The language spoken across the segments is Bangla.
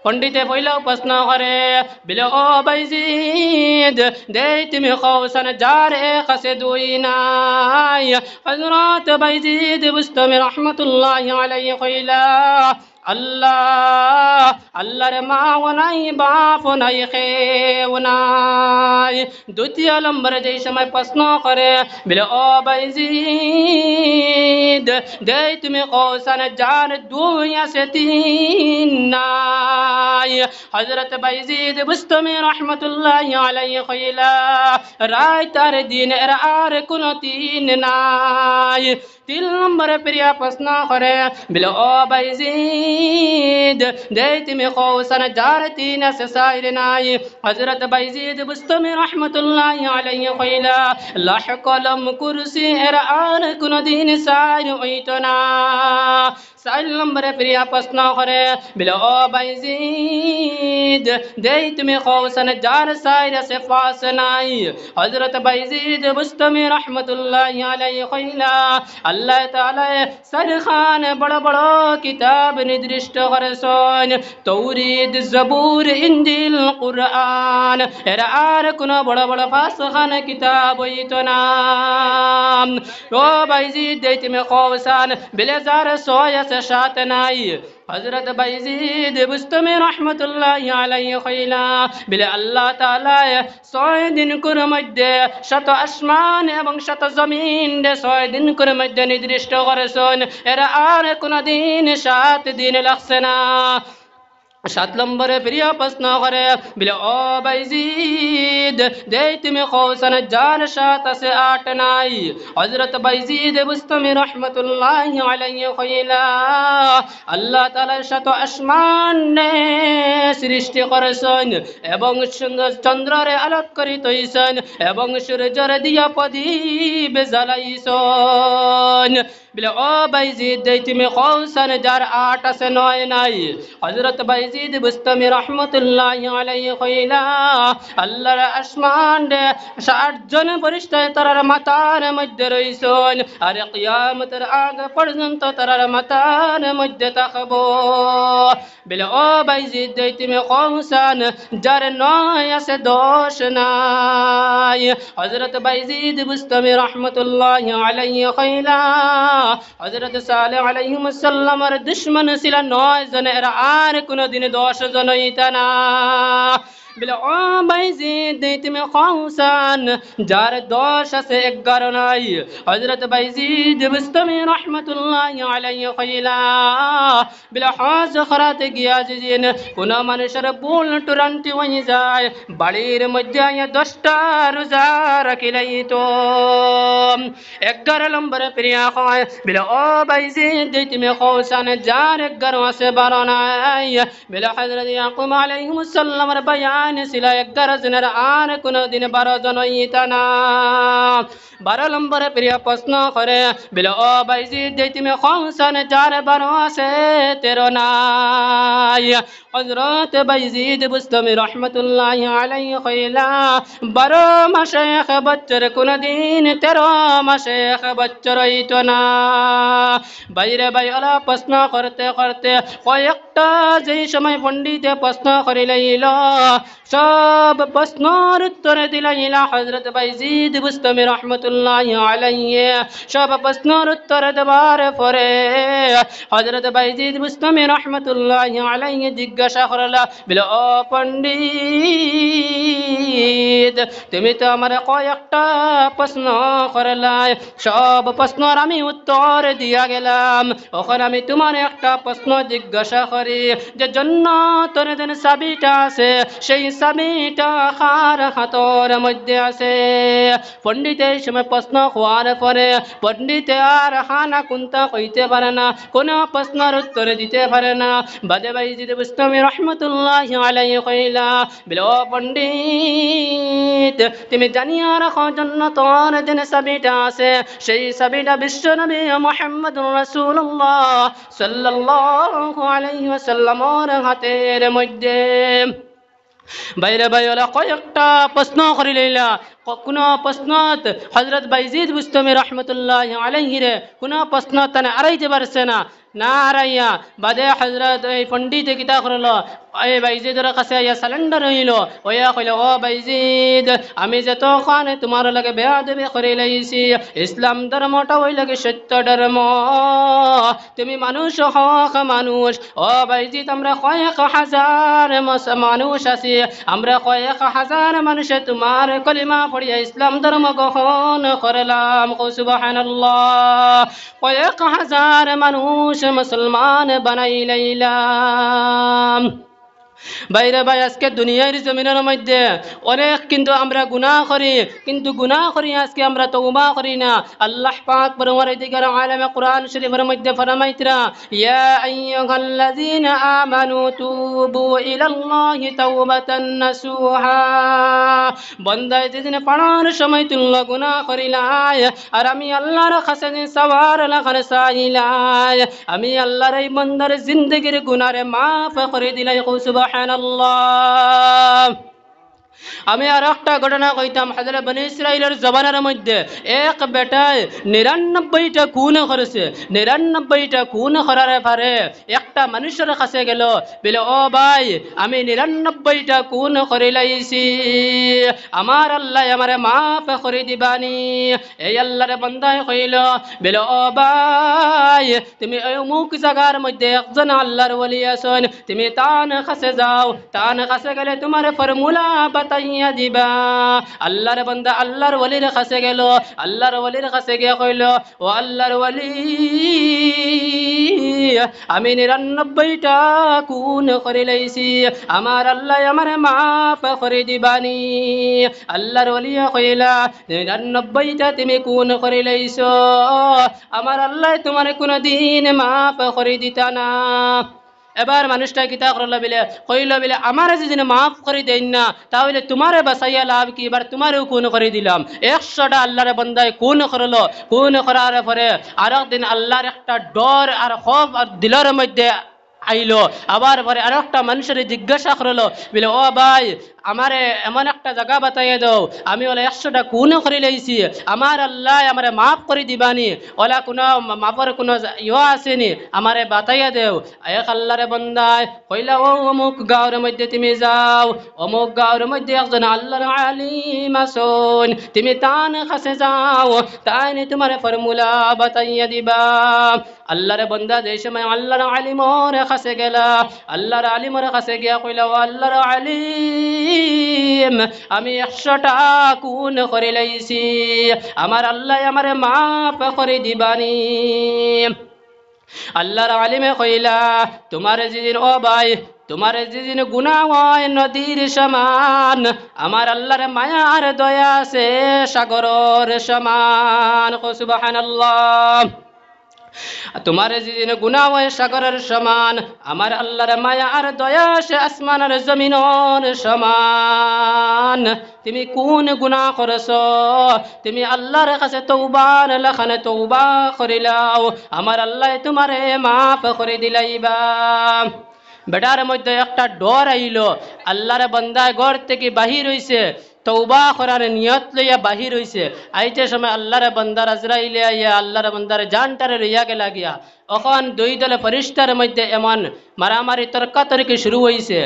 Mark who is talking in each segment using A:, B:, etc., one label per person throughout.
A: পণ্ডিতে পইলেও প্রশ্ন করে বিলে ও বাইজিদ দেই তুমি কৌসান যারে কাছে দুই নাই হযরত বাইজিদ বুস্তামি রহমাতুল্লাহি আলাইহি কইলা আল্লাহ আল্লাহর মাও নাই বাপ নাই খেও নাই। দ্বিতীয় নম্বরে যেই সময় প্রশ্ন করে বলে ও বাইজিদ দেই তুমি কৌসান যার দুই আছে তিন নাই হযরত বাইজিদ বুস্তামি রহমাতুল্লাহি আলাইহি কইলা রাত আর দিনের আর কোনো তিন নাই। তিন নম্বরে প্রিয়া প্রশ্ন করে বলে ও বাইজিদ দেই তুমি কৌসান যার তিন আছে সাইর নাই হযরত বাইজিদ বুস্তামি রহমাতুল্লাহি আলাইহি কইলা লাহ কলম কুরসি এর আর কোনো দিন সাইর হইতো না। চার নম্বরে প্রিয়া প্রশ্ন করে বলে ও বাইজিদ দেই তুমি কৌসান যার সাইর আছে পাস নাই হযরত বাইজিদ বুস্তামি রহমাতুল্লাহি আলাইহি কইলা আল্লাহ তাআলা সরখান বড় বড় কিতাব নির্দিষ্ট করেছেন তৌরাত জবুর ইনজিল কুরআন এর আর কোন বড় বড় ফাসখান কিতাব হইতো না। ও বাইজিদ দেই তুমি কৌসান বিলে যার ছয় আছে সাত নাই হযরত বাইজিদ বুস্তামি রহমাতুল্লাহি আলাইহি কইলা বিলে আল্লাহ তাআলা 6 দিন করে মধ্যে শত আসমান এবং শত জমিন 6 দিন করে মধ্যে নির্দিষ্ট করেছেন এর আর কোন দিন 7 দিন লাগছে না। 7 নম্বরে প্রিয় প্রশ্ন করে বলে ও বাইজিদ দেই তুমি কৌসান যার সাত আছে 8 নাই হযরত বাইজিদ বুস্তামি রহমাতুল্লাহি আলাইহি কইলা আল্লাহ তাআলা শত আসমান সৃষ্টি করেছেন এবং চন্দ্ররে আলোকরিত হইছেন এবং সূর্যের দিয়া প্রদীপ জ্বালাইছেন। বলে ও বাইজিদ দেই তুমি কৌসান যার 8 আছে 9 নাই হযরত বাইজিদ বুস্তামি রহমাতুল্লাহি আলাইহি কইলা আল্লাহর আসমান 60 জন ফেরেশতা তারার মাথার মধ্যে রইছেন আর কিয়ামতের আগ পর্যন্ত তারার মাথার মধ্যে থাকবো। বলে ও বাইজিদ দেই তুমি কৌসান যার 9 আছে 10 নাই হযরত বাইজিদ বুস্তামি রহমাতুল্লাহি আলাইহি কইলা হযরত সালেহ আলাইহিস সালামের দুশমন ছিল 9 জন এর আর কোন দিন 10 জন হইতা না। বলে ও বাইজিদ দেই তুমি কৌসান যার 10 আছে 11 নাই হযরত বাইজিদ বুস্তামি রহমাতুল্লাহি আলাইহি কইলা বলে হজ করাতে গিয়া যেদিন কোন মানুষের ভুল টুরান্টি হয়ে যায় বাড়ির মধ্যে 10টা রোজা রাখিলাইতো। 11 নম্বরে প্রিয়া হয় বলে ও বাইজিদ দেই তুমি কৌসান যার 11 আছে 12 নাই বলে হযরত ইয়াকুব আলাইহিস সালামের বয়ান ছিল 11 জনের আর কোন দিন 12 জন হইতা না। 12 নম্বরে প্রিয় প্রশ্ন করে বলে ও বাইজিদ দেই তুমি কৌসান যার 12 আছে 13 নাই হযরত বাইজিদ বুস্তামি রহমাতুল্লাহি আলাইহি কইলা 12 মাসে এক বছর কোন দিন 13 মাসে এক বছর হইতো না। বাইরে বাইরা প্রশ্ন করতে করতে কয়েকটা যেই সময় পণ্ডিতে প্রশ্ন করে লইল সব প্রশ্নের উত্তর দিলাইলা হযরত বাইজিদ বুস্তামি রহমাতুল্লাহি আলাইহি। সব প্রশ্নের উত্তর দেওয়ার পরে হযরত বাইজিদ বুস্তামি রহমাতুল্লাহি আলাইহি জিজ্ঞাসা করলা বলে ও পণ্ডিত তুমি তো আমার কয়েকটা প্রশ্ন করলাই সব প্রশ্নের আমি উত্তর দিয়া গেলাম এখন আমি তোমার একটা প্রশ্ন জিজ্ঞাসা করি যে জান্নাতের যে চাবিটা আছে সেই চাবিটা কার হাতের মধ্যে আছে। পণ্ডিত এই সময় প্রশ্ন হওয়ার পরে পণ্ডিতে আর হানা কুন্তা কইতে পারে না কোনো প্রশ্নের উত্তর দিতে পারে না। বাদে বাইজিদ বুস্তামি রহমাতুল্লাহি আলাইহি কইলা বলে ও পণ্ডিত তুমি জানিয়া রাখো জান্নাতের যে চাবিটা আছে সেই চাবিটা বিশ্বনবী মুহাম্মদুর রাসূলুল্লাহ সাল্লাল্লাহু আলাইহি ওয়াসাল্লামের হাতের মধ্যে। বাইরে বাইরে কয়েকটা প্রশ্ন করে লইলা কোন প্রশ্নত হযরত বাইজিদ বুস্তামি রহমাতুল্লাহি আলাইহি রে কোন প্রশ্ন তানে আড়াইতে পারছে না না হারাইয়া বাদে হজরত এই পণ্ডিত কিতা করলো এই বাইজিদের কাছে আইয়া সালেন্ডার হইল ওয়া কইল ও বাইজিদ আমি যে তখন তোমার লাগে বেয়াদবি করে লাইছি ইসলাম ধর্মটা ওই লাগে সত্য ধর্ম তুমি মানুষ হক মানুষ ও বাইজিদ আমরা কয়েক হাজার মানুষ আছি আমরা কয়েক হাজার মানুষে তোমার কলিমা পড়িয়া ইসলাম ধর্ম গ্রহণ করলাম সুবহানাল্লাহ কয়েক হাজার মানুষ মুসলমান বানাই লাইলাম বাইরে ভাই আজকে দুনিয়ার জমিনের মধ্যে অনেক কিন্তু আমরা গুনাহ করি কিন্তু গুনাহ করি আজকে আমরা তওবা করি না আল্লাহ পাক পরওয়ারদিগার আলামে কোরআন শরীফের মধ্যে ফরমাইতরা ইয়া আইয়ুহাল্লাযীনা আমানু তুবু ইলাল্লাহি তাওবাতান নাসুহা বান্দা যেদিন পড়ার সময় তুল্লা গুনাহ করিলাই আর আমি আল্লাহর কাছে সওয়ার লাগার চাইলাই আমি আল্লাহর এই বান্দার জিন্দেগির গুনাহরে মাফ করে দিলাই সুবহানাল্লাহ আমি আর একটা ঘটনা কইতাম হযরত বনি ইসরাইলের জবানের মধ্যে এক বেটায় ৯৯টা খুন করেছে ৯৯টা খুন করার পরে একটা মানুষের কাছে গেল বলে ও ভাই আমি ৯৯টা খুন করে লাইছি আমার আল্লাহ আমারে মাফ করে দিবানি এই আল্লাহর বান্দায় কইল বলে ও ভাই তুমি অমুক জায়গার মধ্যে একজন আল্লাহর ওলি আছেন তুমি তার কাছে যাও তার কাছে গেলে তোমার ফর্মুলা বাতাইয়া দিবা আল্লাহর বান্দা আল্লাহর ওলির কাছে গেল আল্লাহর ওলির কাছে গিয়ে কইল ও আল্লাহর ওলি আমি ৯৯টা খুন করে লাইছি আমার আল্লাহ আমারে মাফ করে দিবানি আল্লাহর ওলি কইলা ৯৯টা তুমি খুন করে লাইছো আমার আল্লাহ তোমার কোনদিন মাফ করে দিতা না এবার মানুষটা কিতা করল বলে কইল বলে আমার যদি মাফ করে দেন না তাহলে তোমারে বাঁচাইয়া লাভ কি এবার তোমারও খুন করে দিলাম ১০০টা আল্লাহর বান্দায় খুন করলো খুন করার পরে আর একদিন আল্লাহর একটা ডর আর খৌফ আর দিলের মধ্যে আইলো আবার পরে আর একটা মানুষের জিজ্ঞাসা করলো বলে ও ভাই আমারে এমন একটা জায়গা বাতাইয়ে দাও আমি ওলা ১০০টা খুন করে লাইছি আমার আল্লাহ আমারে মাফ করে দিবানি ওলা কোনো মাফের কোনো ইয়ে আসেনি আমারে বাতাইয়া দেও এক আল্লাহরে বন্দায় কইলা ও অমুক গাঁওর মধ্যে তুমি যাও অমুক গাঁওর মধ্যে একজন আল্লাহর আলিম আসুন তুমি তার কাছে যাও তাই তোমার ফর্মুলা বাতাইয়া দিবা আল্লাহর বন্দা যে সময় আল্লাহর আলিমর কাছে গেলা আল্লাহর আলিমর কাছে গিয়া কইলা ও আল্লাহর আলিম আমি ১০০টা খুন করে লাইছি আমার আল্লাহ আমারে মাফ করে দিবানি আল্লাহর আলিমে কইলা তোমার যেদিন ও ভাই তোমার যেদিন গুনাহ হয় নদীর সমান আমার আল্লাহর মায়া আর দয়া আছে সাগরের সমান সুবহানাল্লাহ তোমার যেদিন গুনাহ হয় সাগরের সমান আমার আল্লাহর মায়া আর দয়া সে আসমান আর জমিনের সমান তুমি কোন গুনাহ করেছো তুমি আল্লাহর কাছে তওবার লেখানে তওবা করিলাও আমার আল্লাহ তোমারে মাফ করে দিলাইবা বেটার মধ্যে একটা ডর আইলো আল্লাহর বান্দায় ঘর থেকে বাহির হইছে তওবা করার নিয়ত লইয়া বাহির হইছে আইতে সময় আল্লাহর বান্দার আজরাইলে আইয়া আল্লাহর বান্দার জানটারে লইয়া গেলা গিয়া এখন দুই দলে ফেরেশতার মধ্যে এমন মারামারি তর্কাতর্কি শুরু হইছে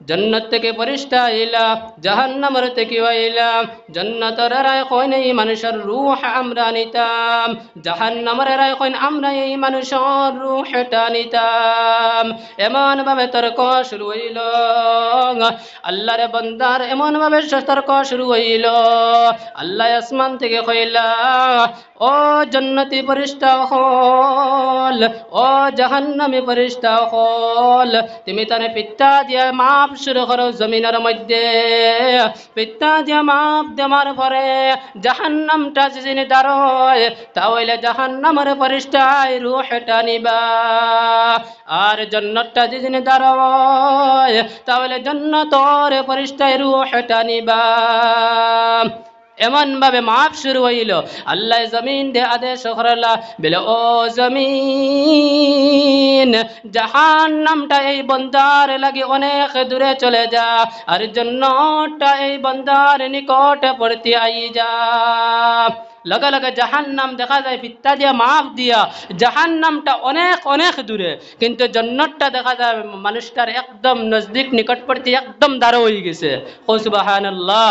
A: जन्नत থেকে ফেরেশতা আইলা জাহান্নামের থেকে আইলা জান্নাতের রায় কইন এই মানুষের রূহ আমরা নিতাম জাহান্নামের রায় কইন আমরা এই মানুষের রূহটা নিতাম এমন ভাবে তর্ক শুরু হইল আল্লাহর বান্দার এমন ভাবে তর্ক শুরু হইল আল্লাহ আসমান থেকে কইলা ও জান্নাতি ফেরেশতা হল ও জাহান্নামী ফেরেশতা হল তুমি তারে পিত্তা দিয়া মাফ শুরু করো জমিনের মধ্যে পিত্তা দিয়া মাফ দেওয়ার পরে জাহান্নামটা যিনি দাঁড়ায় তাহলে জাহান্নামের ফেরেশতায় রূহটা নিবা আর জান্নাতটা যিনি দাঁড়ায় তাহলে জান্নাতের ফেরেশতায় রূহটা নিবা এমন ভাবে মাপ শুরু হইল আল্লাহ জমিন দে আদেশ করলা বলে ও জমিন জাহান্নামটা এই বন্দার লাগি অনেক দূরে চলে যা আর জান্নাতটা এই বন্দার নিকটবর্তী আই যা লগে লগে জাহান্নাম দেখা যায় ফিত্তা দিয়া মাপ দিয়া জাহান্নামটা অনেক অনেক দূরে কিন্তু জান্নাতটা দেখা যায় মানুষটার একদম নজদিক নিকটবর্তী একদম দাঁড়ো হয়ে গেছে ও সুবহানাল্লাহ